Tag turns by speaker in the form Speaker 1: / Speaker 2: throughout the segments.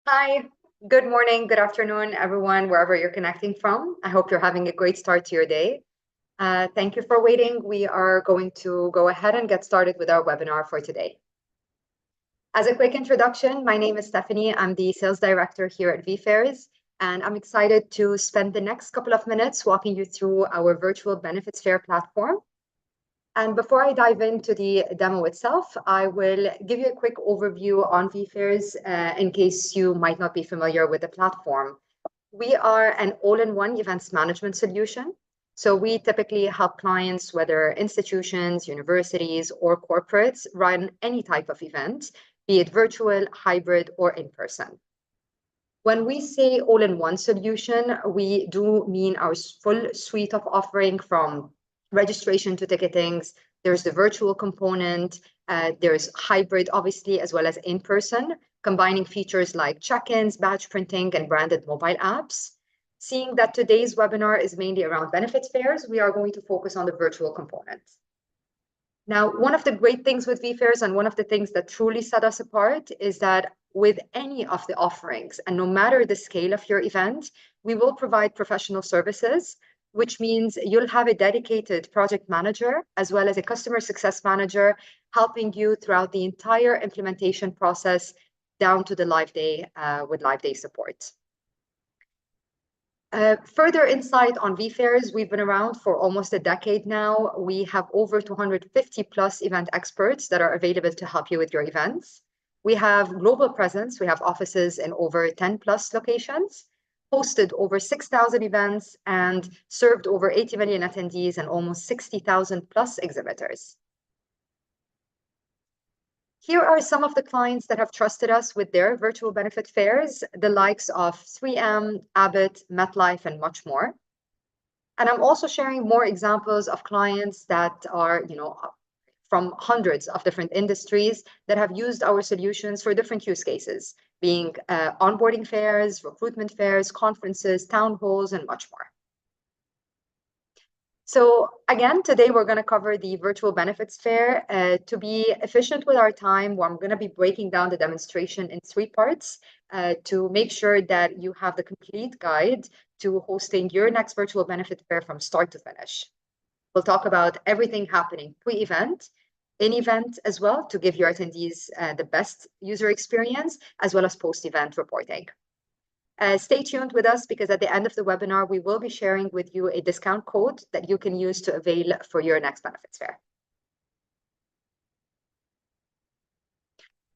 Speaker 1: Hi, good morning, good afternoon, everyone, wherever you're connecting from. I hope you're having a great start to your day. Thank you for waiting. We are going to go ahead and get started with our webinar for today. As a quick introduction, my name is Stephanie. I'm the sales director here at vFairs, and I'm excited to spend the next couple of minutes walking you through our virtual benefits fair platform. And before I dive into the demo itself, I will give you a quick overview on vFairs in case you might not be familiar with the platform. We are an all-in-one events management solution. So we typically help clients, whether institutions, universities, or corporates, run any type of event, be it virtual, hybrid, or in person. When we say all-in-one solution, we do mean our full suite of offering from registration to ticketing. There's the virtual component, there's hybrid, obviously, as well as in-person, combining features like check-ins, badge printing, and branded mobile apps. Seeing that today's webinar is mainly around benefits fairs, we are going to focus on the virtual component. Now, one of the great things with vFairs and one of the things that truly set us apart is that with any of the offerings, and no matter the scale of your event, we will provide professional services, which means you'll have a dedicated project manager as well as a customer success manager helping you throughout the entire implementation process down to the live day with live day support. Further insight on vFairs, we've been around for almost a decade now. We have over 250 plus event experts that are available to help you with your events. We have global presence. We have offices in over 10 plus locations, hosted over 6,000 events, and served over 80 million attendees and almost 60,000 plus exhibitors. Here are some of the clients that have trusted us with their virtual benefit fairs, the likes of 3M, Abbott, MetLife, and much more. And I'm also sharing more examples of clients that are, from hundreds of different industries that have used our solutions for different use cases, being onboarding fairs, recruitment fairs, conferences, town halls, and much more. So again, today we're going to cover the virtual benefits fair. To be efficient with our time, I'm going to be breaking down the demonstration in 3 parts to make sure that you have the complete guide to hosting your next virtual benefit fair from start to finish. We'll talk about everything happening pre-event, in-event as well, to give your attendees the best user experience, as well as post-event reporting. Stay tuned with us because at the end of the webinar, we will be sharing with you a discount code that you can use to avail for your next benefits fair.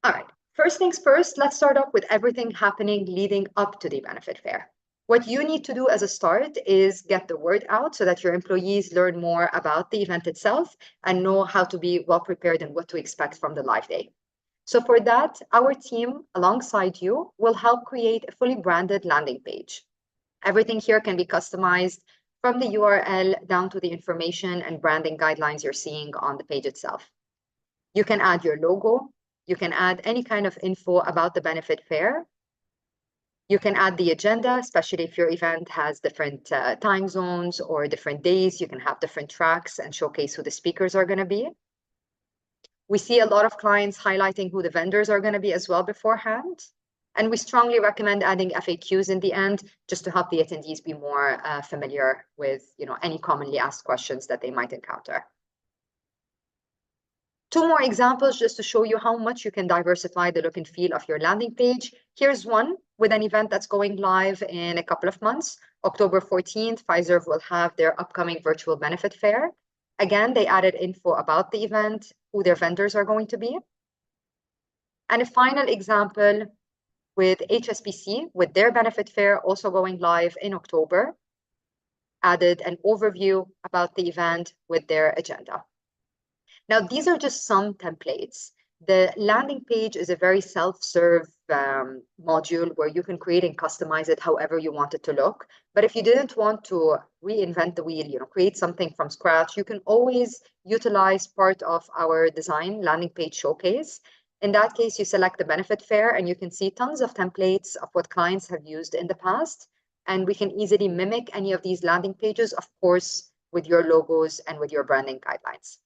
Speaker 1: All right, first things first, let's start off with everything happening leading up to the benefit fair. What you need to do as a start is get the word out so that your employees learn more about the event itself and know how to be well prepared and what to expect from the live day. So for that, our team alongside you will help create a fully branded landing page. Everything here can be customized from the URL down to the information and branding guidelines you're seeing on the page itself. You can add your logo. You can add any kind of info about the benefit fair. You can add the agenda, especially if your event has different time zones or different days. You can have different tracks and showcase who the speakers are going to be. We see a lot of clients highlighting who the vendors are going to be as well beforehand. And we strongly recommend adding FAQs in the end just to help the attendees be more familiar with any commonly asked questions that they might encounter. 2 more examples just to show you how much you can diversify the look and feel of your landing page. Here's one with an event that's going live in a couple of months. October 14th, Pfizer will have their upcoming virtual benefit fair. Again, they added info about the event, who their vendors are going to be. And a final example with HSBC, with their benefit fair also going live in October, added an overview about the event with their agenda. Now, these are just some templates. The landing page is a very self-serve module where you can create and customize it however you want it to look. But if you didn't want to reinvent the wheel, create something from scratch, you can always utilize part of our design landing page showcase. In that case, you select the benefit fair and you can see tons of templates of what clients have used in the past. And we can easily mimic any of these landing pages, of course, with your logos and with your branding guidelines.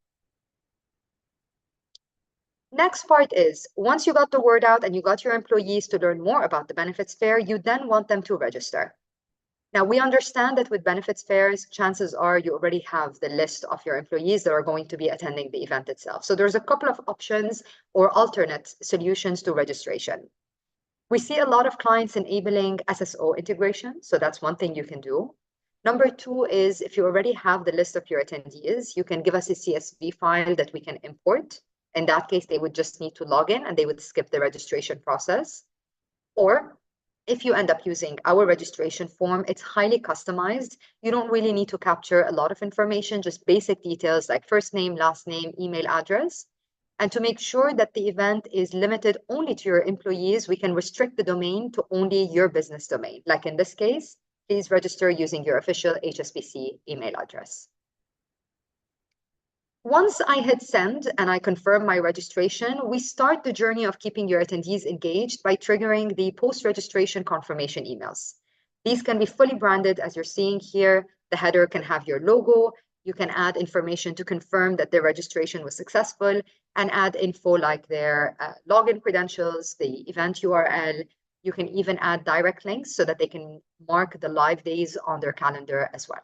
Speaker 1: Next part is, once you got the word out and you got your employees to learn more about the benefits fair, you then want them to register. Now, we understand that with benefits fairs, chances are you already have the list of your employees that are going to be attending the event itself. So there's a couple of options or alternate solutions to registration. We see a lot of clients enabling SSO integration, so that's one thing you can do. Number two is if you already have the list of your attendees, you can give us a CSV file that we can import. In that case, they would just need to log in and they would skip the registration process. Or if you end up using our registration form, it's highly customized. You don't really need to capture a lot of information, just basic details like first name, last name, email address. And to make sure that the event is limited only to your employees, we can restrict the domain to only your business domain. Like in this case, please register using your official HSBC email address. Once I hit send and I confirm my registration, we start the journey of keeping your attendees engaged by triggering the post-registration confirmation emails. These can be fully branded as you're seeing here. The header can have your logo. You can add information to confirm that their registration was successful and add info like their login credentials, the event URL. You can even add direct links so that they can mark the live days on their calendar as well.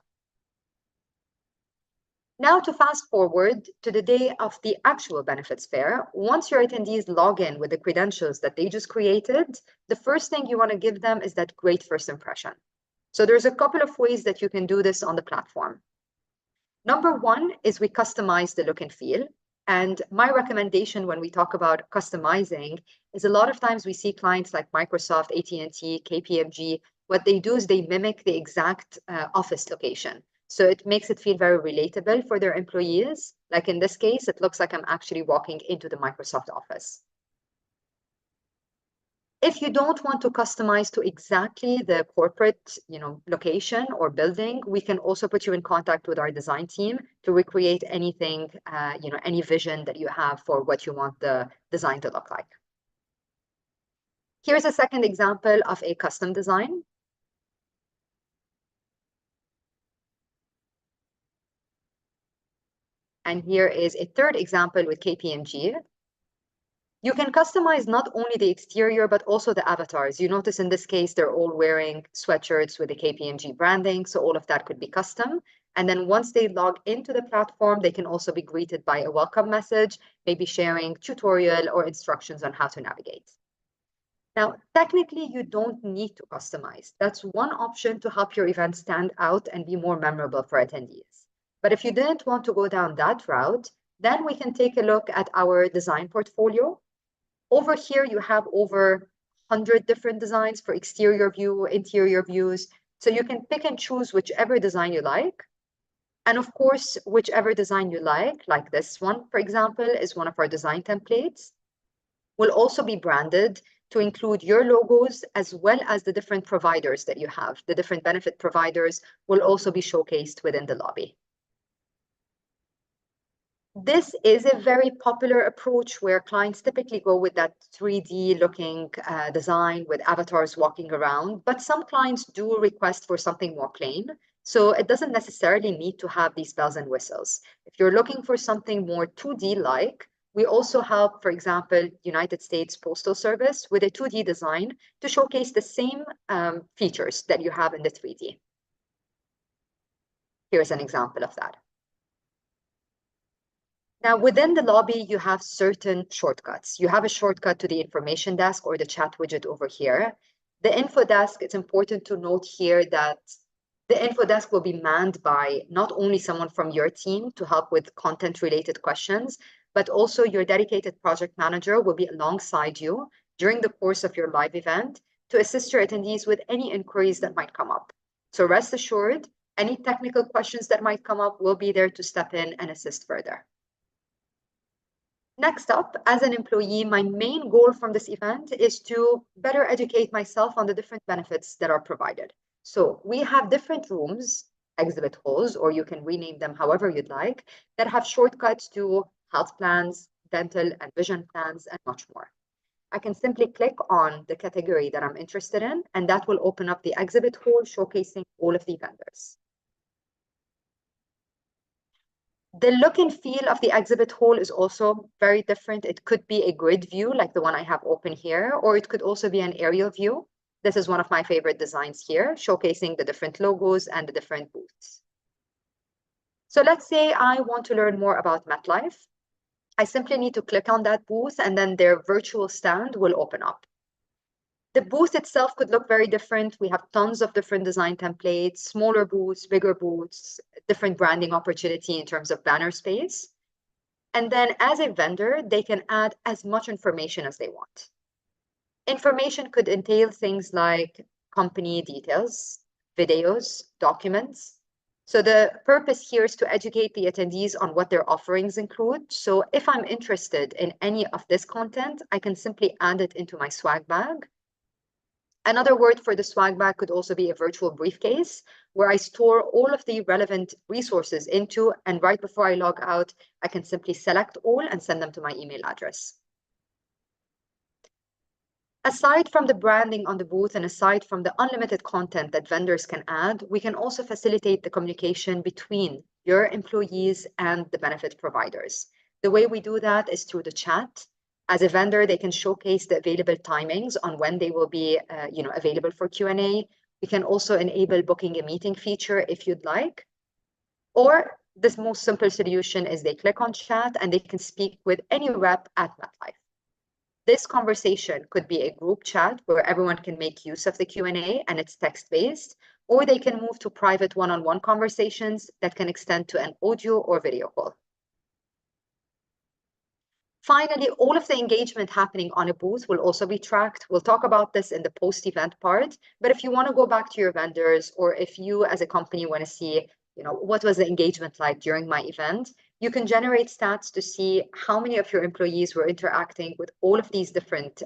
Speaker 1: Now to fast forward to the day of the actual benefits fair, once your attendees log in with the credentials that they just created, the first thing you want to give them is that great first impression. So there's a couple of ways that you can do this on the platform. Number one is we customize the look and feel. And my recommendation when we talk about customizing is a lot of times we see clients like Microsoft, AT&T, KPMG, what they do is they mimic the exact office location. So it makes it feel very relatable for their employees. Like in this case, it looks like I'm actually walking into the Microsoft office. If you don't want to customize to exactly the corporate, location or building, we can also put you in contact with our design team to recreate anything, any vision that you have for what you want the design to look like. Here's a second example of a custom design. And here is a third example with KPMG. You can customize not only the exterior, but also the avatars. You notice in this case, they're all wearing sweatshirts with the KPMG branding. So all of that could be custom. And then once they log into the platform, they can also be greeted by a welcome message, maybe sharing tutorial or instructions on how to navigate. Now, technically, you don't need to customize. That's one option to help your event stand out and be more memorable for attendees. But if you didn't want to go down that route, then we can take a look at our design portfolio. Over here, you have over 100 different designs for exterior view, interior views. So you can pick and choose whichever design you like. And of course, whichever design you like this one, for example, is one of our design templates, will also be branded to include your logos as well as the different providers that you have. The different benefit providers will also be showcased within the lobby. This is a very popular approach where clients typically go with that 3D looking design with avatars walking around, but some clients do request for something more plain. So it doesn't necessarily need to have these bells and whistles. If you're looking for something more 2D-like, we also help, for example, United States Postal Service with a 2D design to showcase the same features that you have in the 3D. Here's an example of that. Now, within the lobby, you have certain shortcuts. You have a shortcut to the information desk or the chat widget over here. The info desk, it's important to note here that the info desk will be manned by not only someone from your team to help with content-related questions, but also your dedicated project manager will be alongside you during the course of your live event to assist your attendees with any inquiries that might come up. So rest assured, any technical questions that might come up will be there to step in and assist further. Next up, as an employee, my main goal from this event is to better educate myself on the different benefits that are provided. So we have different rooms, exhibit halls, or you can rename them however you'd like, that have shortcuts to health plans, dental and vision plans, and much more. I can simply click on the category that I'm interested in, and that will open up the exhibit hall showcasing all of the vendors. The look and feel of the exhibit hall is also very different. It could be a grid view like the one I have open here, or it could also be an aerial view. This is one of my favorite designs here, showcasing the different logos and the different booths. So let's say I want to learn more about MetLife. I simply need to click on that booth and then their virtual stand will open up. The booth itself could look very different. We have tons of different design templates, smaller booths, bigger booths, different branding opportunity in terms of banner space. And then as a vendor, they can add as much information as they want. Information could entail things like company details, videos, documents. So the purpose here is to educate the attendees on what their offerings include. So if I'm interested in any of this content, I can simply add it into my swag bag. Another word for the swag bag could also be a virtual briefcase, where I store all of the relevant resources into, and right before I log out, I can simply select all and send them to my email address. Aside from the branding on the booth and aside from the unlimited content that vendors can add, we can also facilitate the communication between your employees and the benefit providers. The way we do that is through the chat. As a vendor, they can showcase the available timings on when they will be available for Q&A. We can also enable booking a meeting feature if you'd like. Or this most simple solution is they click on chat and they can speak with any rep at MetLife. This conversation could be a group chat where everyone can make use of the Q&A and it's text-based, or they can move to private one-on-one conversations that can extend to an audio or video call. Finally, all of the engagement happening on a booth will also be tracked. We'll talk about this in the post-event part, but if you want to go back to your vendors, or if you as a company want to see, what was the engagement like during my event, you can generate stats to see how many of your employees were interacting with all of these different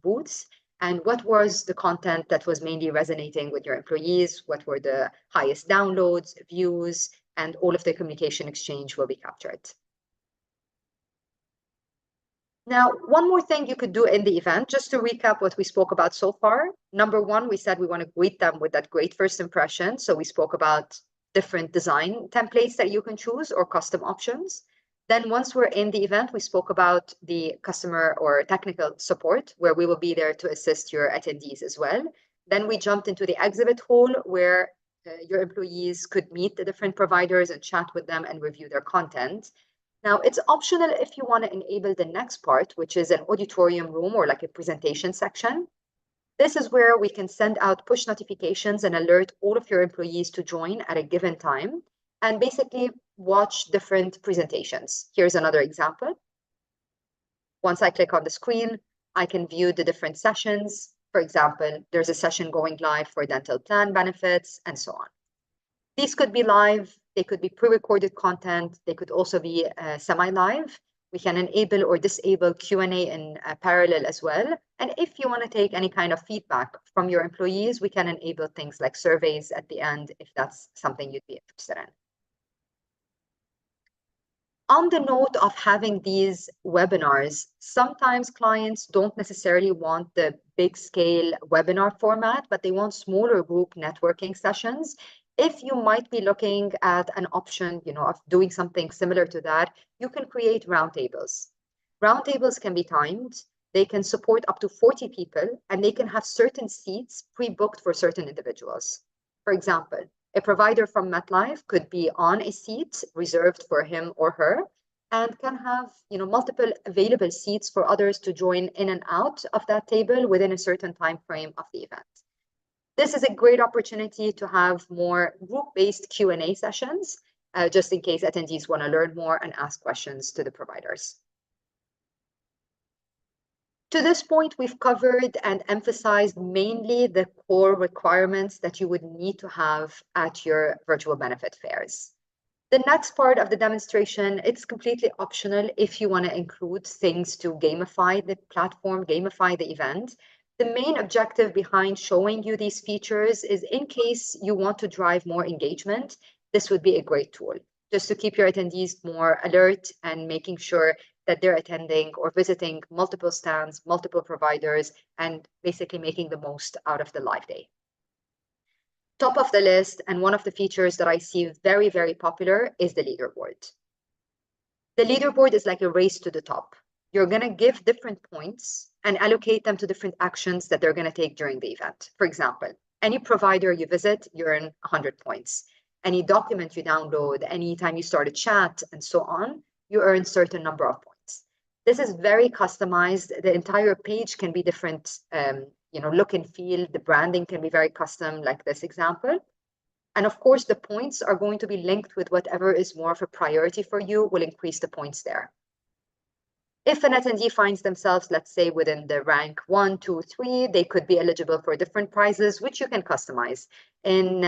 Speaker 1: booths, and what was the content that was mainly resonating with your employees, what were the highest downloads, views, and all of the communication exchange will be captured. Now, one more thing you could do in the event, just to recap what we spoke about so far. Number one, we said we want to greet them with that great first impression. So we spoke about different design templates that you can choose or custom options. Then once we're in the event, we spoke about the customer or technical support, where we will be there to assist your attendees as well. Then we jumped into the exhibit hall, where your employees could meet the different providers and chat with them and review their content. Now, it's optional if you want to enable the next part, which is an auditorium room or like a presentation section. This is where we can send out push notifications and alert all of your employees to join at a given time and basically watch different presentations. Here's another example. Once I click on the screen, I can view the different sessions. For example, there's a session going live for dental plan benefits and so on. These could be live, they could be pre-recorded content, they could also be semi-live. We can enable or disable Q&A in parallel as well. And if you want to take any kind of feedback from your employees, we can enable things like surveys at the end if that's something you'd be interested in. On the note of having these webinars, sometimes clients don't necessarily want the big scale webinar format, but they want smaller group networking sessions. If you might be looking at an option, of doing something similar to that, you can create roundtables. Roundtables can be timed. They can support up to 40 people, and they can have certain seats pre-booked for certain individuals. For example, a provider from MetLife could be on a seat reserved for him or her, and can have, multiple available seats for others to join in and out of that table within a certain time frame of the event. This is a great opportunity to have more group-based Q&A sessions, just in case attendees want to learn more and ask questions to the providers. To this point, we've covered and emphasized mainly the core requirements that you would need to have at your virtual benefit fairs. The next part of the demonstration, it's completely optional if you want to include things to gamify the platform, gamify the event. The main objective behind showing you these features is in case you want to drive more engagement, this would be a great tool just to keep your attendees more alert and making sure that they're attending or visiting multiple stands, multiple providers, and basically making the most out of the live day. Top of the list, and one of the features that I see very, very popular is the leaderboard. The leaderboard is like a race to the top. You're going to give different points and allocate them to different actions that they're going to take during the event. For example, any provider you visit, you earn 100 points. Any document you download, anytime you start a chat, and so on, you earn a certain number of points. This is very customized. The entire page can be different, look and feel. The branding can be very custom, like this example. And of course, the points are going to be linked with whatever is more of a priority for you, will increase the points there. If an attendee finds themselves, let's say, within the rank 1, 2, 3, they could be eligible for different prizes, which you can customize. In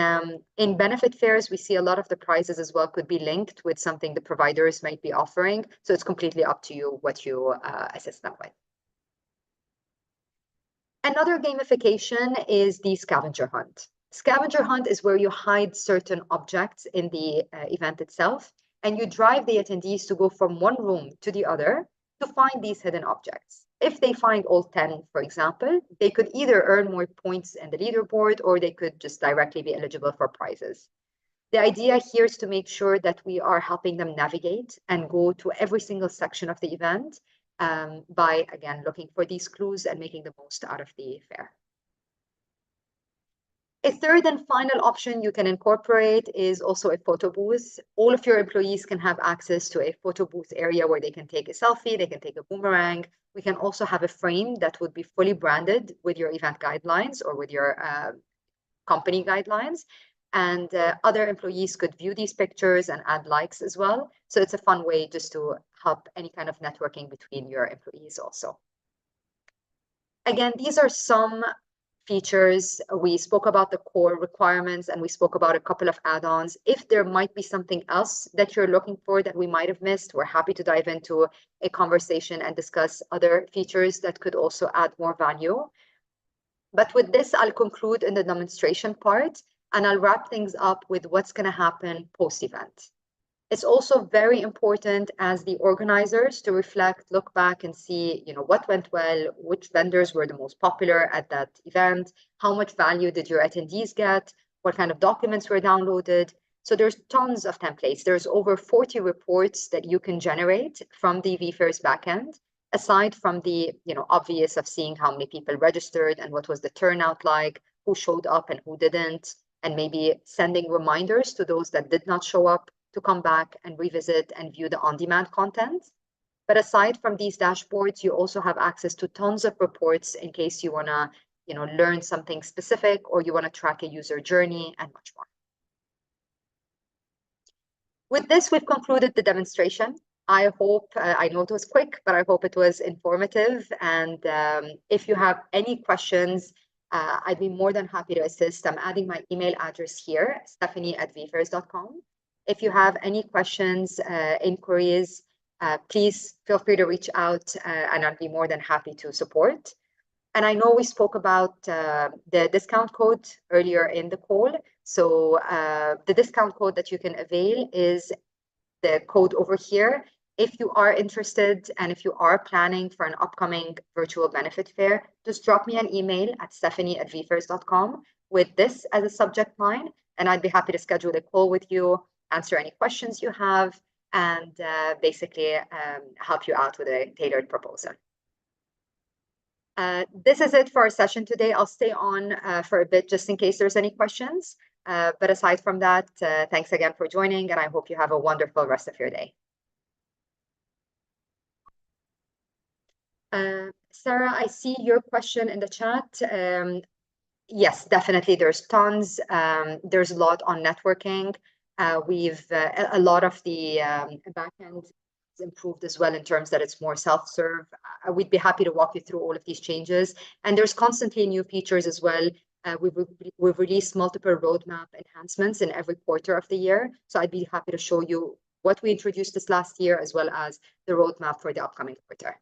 Speaker 1: benefit fairs, we see a lot of the prizes as well could be linked with something the providers might be offering. So it's completely up to you what you assist them with. Another gamification is the scavenger hunt. Scavenger hunt is where you hide certain objects in the event itself, and you drive the attendees to go from one room to the other to find these hidden objects. If they find all 10, for example, they could either earn more points in the leaderboard or they could just directly be eligible for prizes. The idea here is to make sure that we are helping them navigate and go to every single section of the event by, again, looking for these clues and making the most out of the fair. A third and final option you can incorporate is also a photo booth. All of your employees can have access to a photo booth area where they can take a selfie, they can take a boomerang. We can also have a frame that would be fully branded with your event guidelines or with your company guidelines. And other employees could view these pictures and add likes as well. So it's a fun way just to help any kind of networking between your employees also. Again, these are some features. We spoke about the core requirements and we spoke about a couple of add-ons. If there might be something else that you're looking for that we might have missed, we're happy to dive into a conversation and discuss other features that could also add more value. But with this, I'll conclude in the demonstration part and I'll wrap things up with what's going to happen post-event. It's also very important as the organizers to reflect, look back and see, what went well, which vendors were the most popular at that event, how much value did your attendees get, what kind of documents were downloaded. So there's tons of templates. There's over 40 reports that you can generate from the vFairs backend, aside from the, obvious of seeing how many people registered and what was the turnout like, who showed up and who didn't, and maybe sending reminders to those that did not show up to come back and revisit and view the on-demand content. But aside from these dashboards, you also have access to tons of reports in case you want to, learn something specific or you want to track a user journey and much more. With this, we've concluded the demonstration. I hope, I know it was quick, but I hope it was informative. And if you have any questions, I'd be more than happy to assist. I'm adding my email address here, stephanie@vfairs.com. If you have any questions, inquiries, please feel free to reach out and I'll be more than happy to support. And I know we spoke about the discount code earlier in the call. So the discount code that you can avail is the code over here. If you are interested and if you are planning for an upcoming virtual benefit fair, just drop me an email at stephanie@vfairs.com with this as a subject line, and I'd be happy to schedule a call with you, answer any questions you have, and basically help you out with a tailored proposal. This is it for our session today. I'll stay on for a bit just in case there's any questions. But aside from that, thanks again for joining, and I hope you have a wonderful rest of your day. Sarah, I see your question in the chat. Yes, definitely. There's tons. There's a lot on networking. We've a lot of the backend improved as well in terms that it's more self-serve. We'd be happy to walk you through all of these changes. And there's constantly new features as well. We've released multiple roadmap enhancements in every quarter of the year. So I'd be happy to show you what we introduced this last year, as well as the roadmap for the upcoming quarter.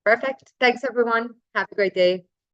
Speaker 1: Perfect. Thanks, everyone. Have a great day.